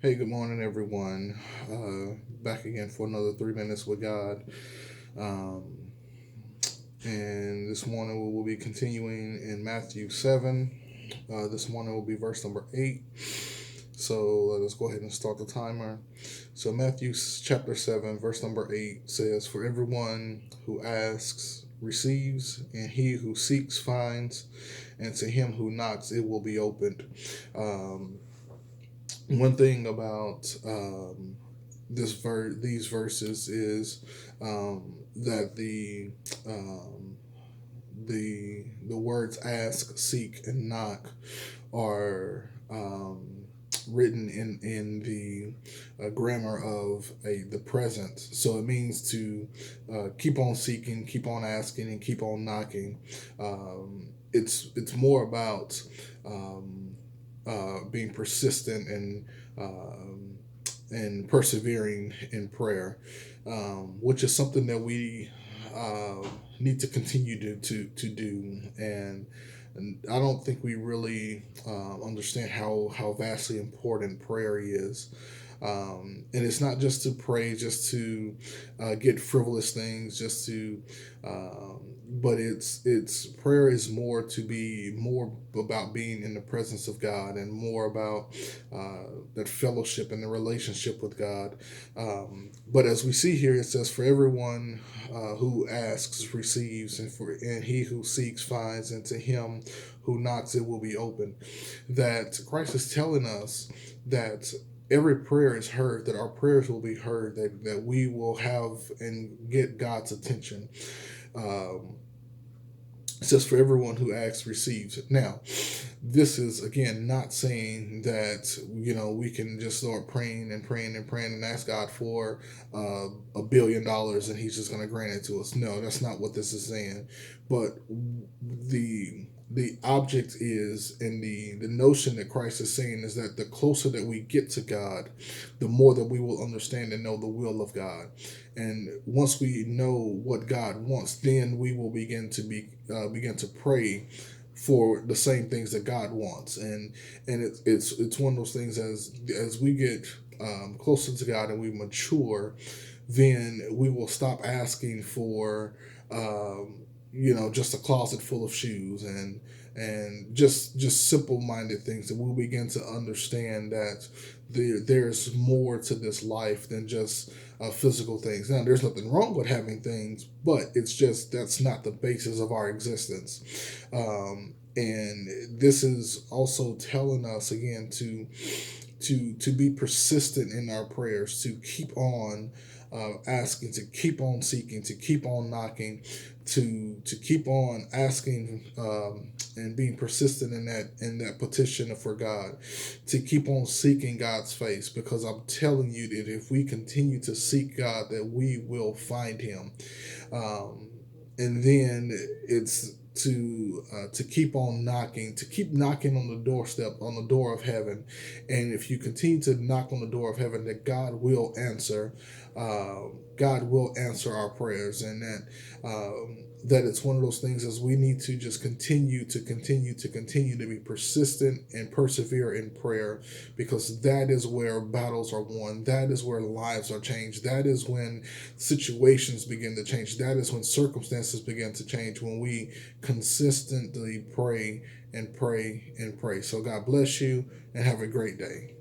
Hey, good morning, everyone. Back again for another 3 minutes with God. Um, and this morning we will be continuing in Matthew 7. This morning will be verse number 8. So let us go ahead and start the timer. So, Matthew chapter 7, verse number 8 says, "For everyone who asks receives, and he who seeks finds, and to him who knocks it will be opened." Um, One thing about these verses is that um, the words ask, seek, and knock are written in the grammar of the present. So it means to keep on seeking, keep on asking, and keep on knocking. It's more about being persistent and persevering in prayer, which is something that we need to continue to do. And I don't think we really understand how vastly important prayer is. And it's not just to pray, just to get frivolous things, just to, but it's prayer is more to be more about being in the presence of God and more about that fellowship and the relationship with God. But as we see here, it says, "For everyone who asks receives, and he who seeks finds, and to him who knocks it will be open." That Christ is telling us that every prayer is heard, that our prayers will be heard, that we will have and get God's attention. Um, it says, "For everyone who asks receives." Now, this is again not saying that we can just start praying and praying and praying and ask God for $1 billion and He's just going to grant it to us. No, that's not what this is saying. But the object is, and the notion that Christ is saying is that the closer that we get to God, the more that we will understand and know the will of God. And once we know what God wants, then we will begin to pray for the same things that God wants. And it's one of those things, as we get closer to God and we mature, then we will stop asking for just a closet full of shoes and just simple minded things, and we'll begin to understand that there's more to this life than just physical things. Now, there's nothing wrong with having things, but it's just that's not the basis of our existence. And this is also telling us again to be persistent in our prayers, to keep on asking, to keep on seeking, to keep on knocking, to keep on asking and being persistent in that petition for God, to keep on seeking God's face, because I'm telling you that if we continue to seek God, that we will find Him. Um, and then it's to keep on knocking, to keep knocking on the doorstep, on the door of heaven. And if you continue to knock on the door of heaven, that God will answer. God will answer our prayers, and that it's one of those things as we need to just continue to be persistent and persevere in prayer, because that is where battles are won. That is where lives are changed. That is when situations begin to change. That is when circumstances begin to change, when we consistently pray and pray and pray. So God bless you and have a great day.